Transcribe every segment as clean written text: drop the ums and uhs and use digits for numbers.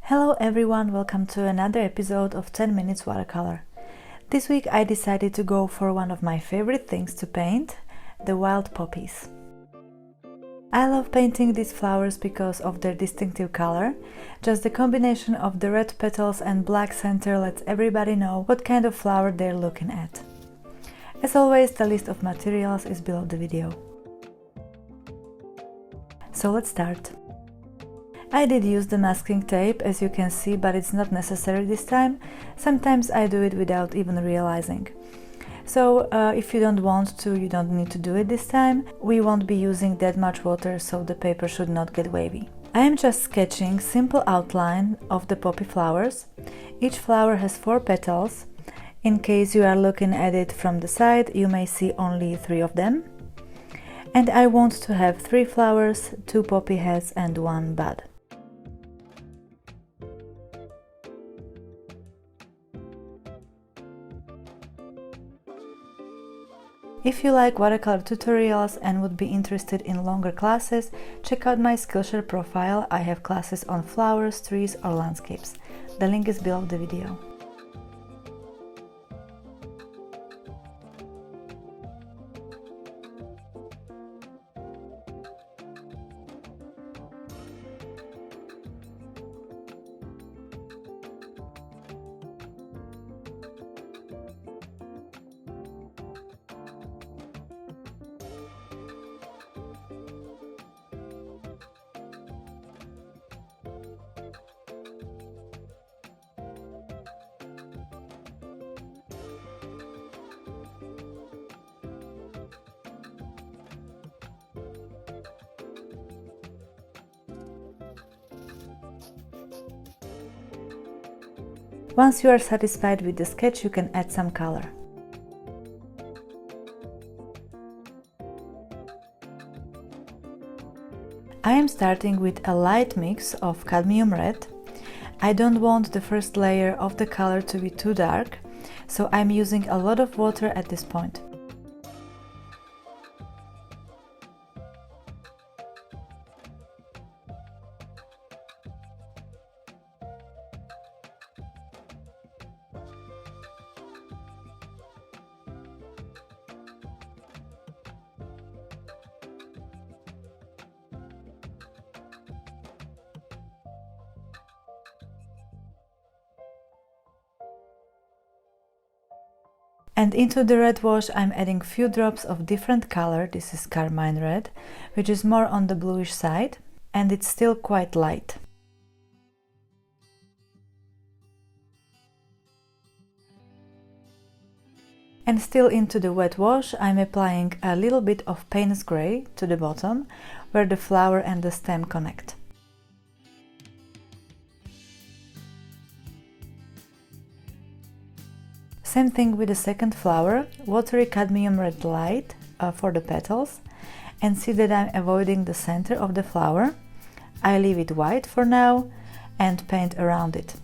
Hello everyone, welcome to another episode of 10 Minutes Watercolor. This week I decided to go for one of my favorite things to paint, the wild poppies. I love painting these flowers because of their distinctive color. Just the combination of the red petals and black center lets everybody know what kind of flower they're looking at. As always, the list of materials is below the video. So let's start. I did use the masking tape, as you can see, but it's not necessary this time. Sometimes I do it without even realizing. So if you don't want to, you don't need to do it this time. We won't be using that much water, so the paper should not get wavy. I am just sketching simple outline of the poppy flowers. Each flower has 4 petals. In case you are looking at it from the side, you may see only 3 of them. And I want to have 3 flowers, 2 poppy heads and 1 bud. If you like watercolor tutorials and would be interested in longer classes, check out my Skillshare profile. I have classes on flowers, trees or landscapes. The link is below the video. Once you are satisfied with the sketch, you can add some color. I am starting with a light mix of cadmium red. I don't want the first layer of the color to be too dark, so I'm using a lot of water at this point. And into the red wash I'm adding few drops of different color. This is Carmine red, which is more on the bluish side, and it's still quite light. And still into the wet wash I'm applying a little bit of Payne's gray to the bottom, where the flower and the stem connect. Same thing with the second flower, watery cadmium red light for the petals, and see that I'm avoiding the center of the flower. I leave it white for now and paint around it.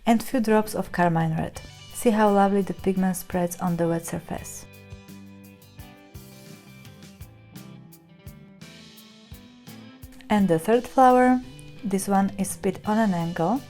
And few drops of Carmine red. See how lovely the pigment spreads on the wet surface. And the third flower, this one is a bit on an angle.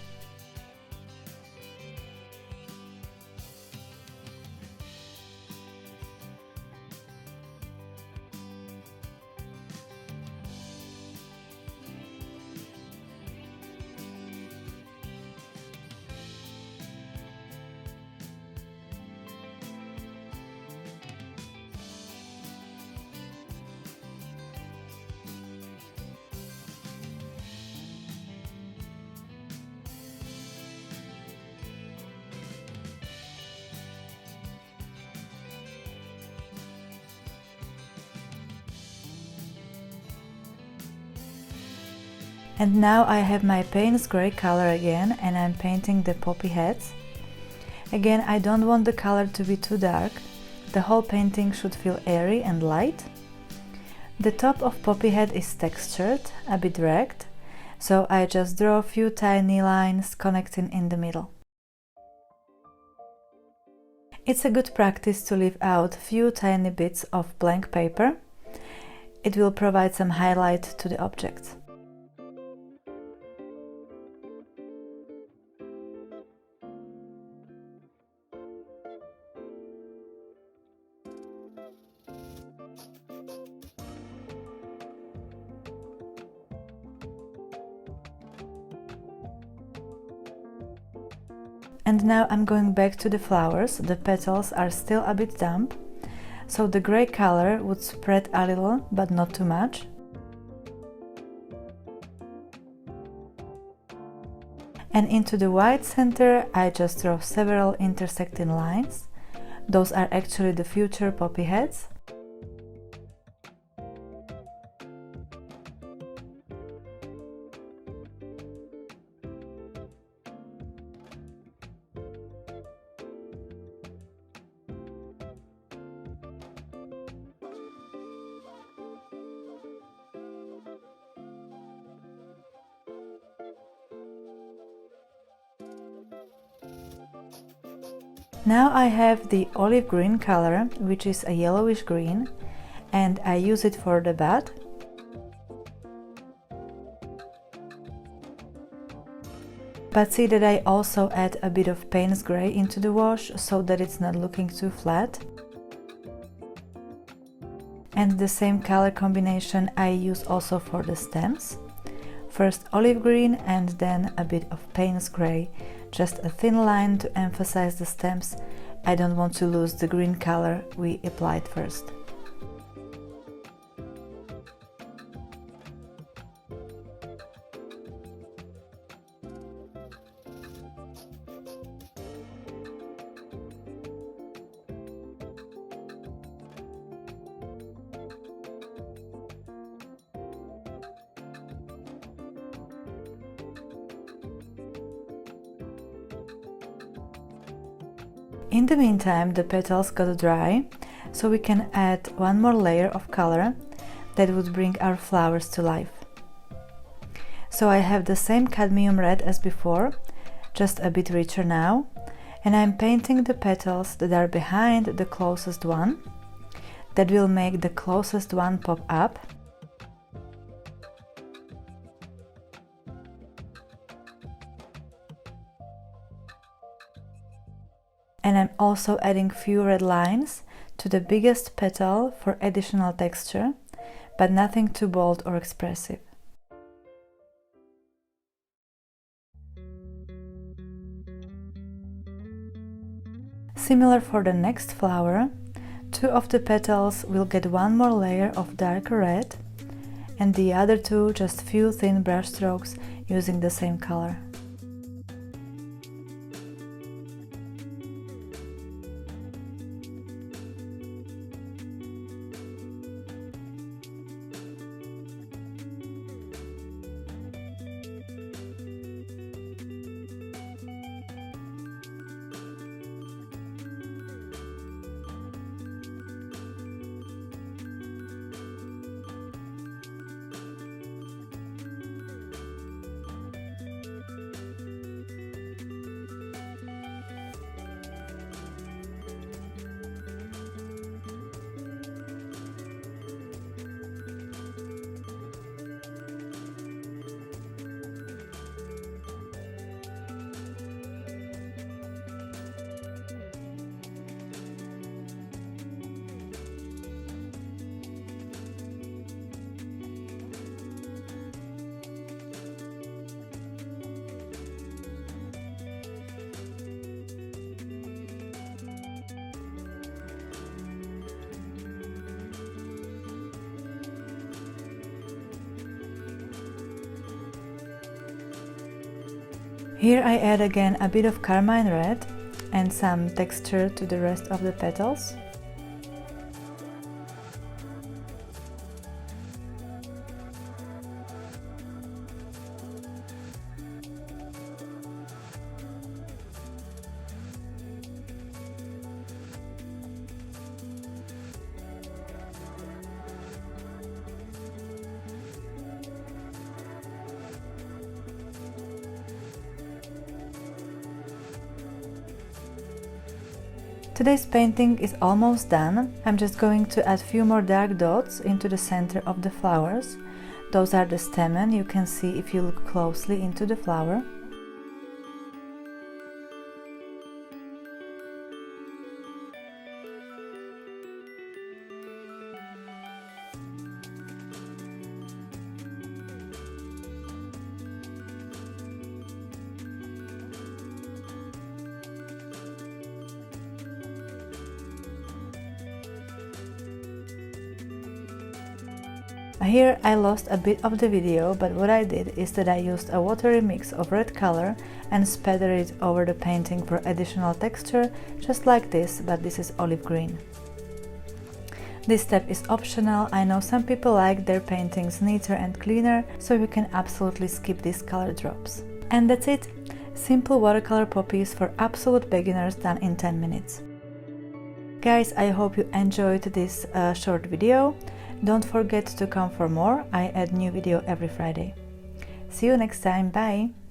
And now I have my Payne's grey color again, and I'm painting the poppy heads. Again, I don't want the color to be too dark. The whole painting should feel airy and light. The top of poppy head is textured, a bit ragged, so I just draw a few tiny lines connecting in the middle. It's a good practice to leave out few tiny bits of blank paper. It will provide some highlight to the object. And now I'm going back to the flowers. The petals are still a bit damp, so the grey color would spread a little, but not too much. And into the white center I just draw several intersecting lines. Those are actually the future poppy heads. Now I have the olive green color, which is a yellowish green, and I use it for the bud. But see that I also add a bit of Payne's grey into the wash, so that it's not looking too flat. And the same color combination I use also for the stems. First olive green and then a bit of Payne's grey, just a thin line to emphasize the stems. I don't want to lose the green color we applied first. In the meantime, the petals got dry, so we can add one more layer of color that would bring our flowers to life. So I have the same cadmium red as before, just a bit richer now, and I'm painting the petals that are behind the closest one. That will make the closest one pop up. And I'm also adding few red lines to the biggest petal for additional texture, but nothing too bold or expressive. Similar for the next flower, two of the petals will get one more layer of darker red, and the other two just few thin brush strokes using the same color. Here I add again a bit of Carmine red and some texture to the rest of the petals. Today's painting is almost done. I'm just going to add few more dark dots into the center of the flowers. Those are the stamen, you can see if you look closely into the flower. Here I lost a bit of the video, but what I did is that I used a watery mix of red color and spattered it over the painting for additional texture, just like this, but this is olive green. This step is optional. I know some people like their paintings neater and cleaner, so you can absolutely skip these color drops. And that's it! Simple watercolor poppies for absolute beginners done in 10 minutes. Guys, I hope you enjoyed this short video. Don't forget to come for more. I add new video every Friday. See you next time. Bye!